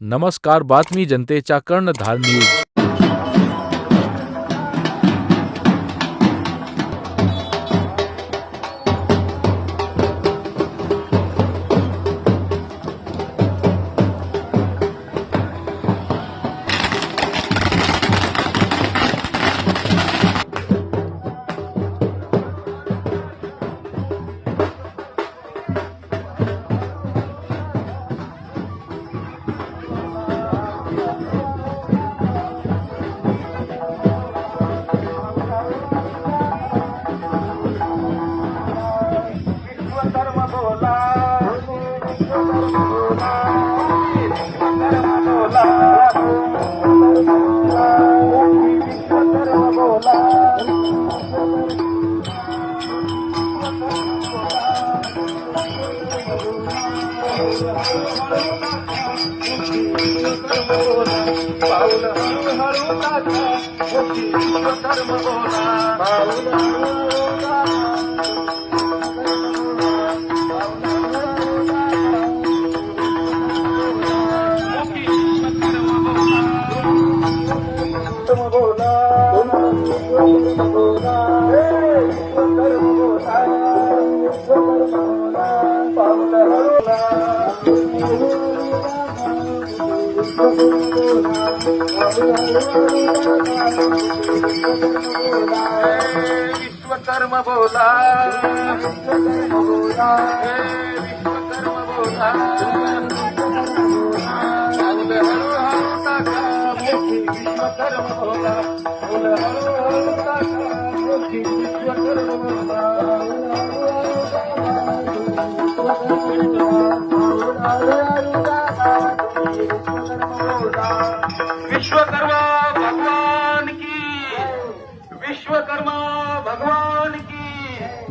नमस्कार, बातमी जनतेच्या कर्णधार न्यूज. विश्वकर्मा बोला, विश्वकर्मा बोला, विश्वकर्मा बोला, पाऊल हळूहळू टाका, विश्वकर्मा बोला, पाऊल हळूहळू टाका, विश्वकर्मा बोला, विश्वकर्मा भगवान की, विश्वकर्मा भगवान की.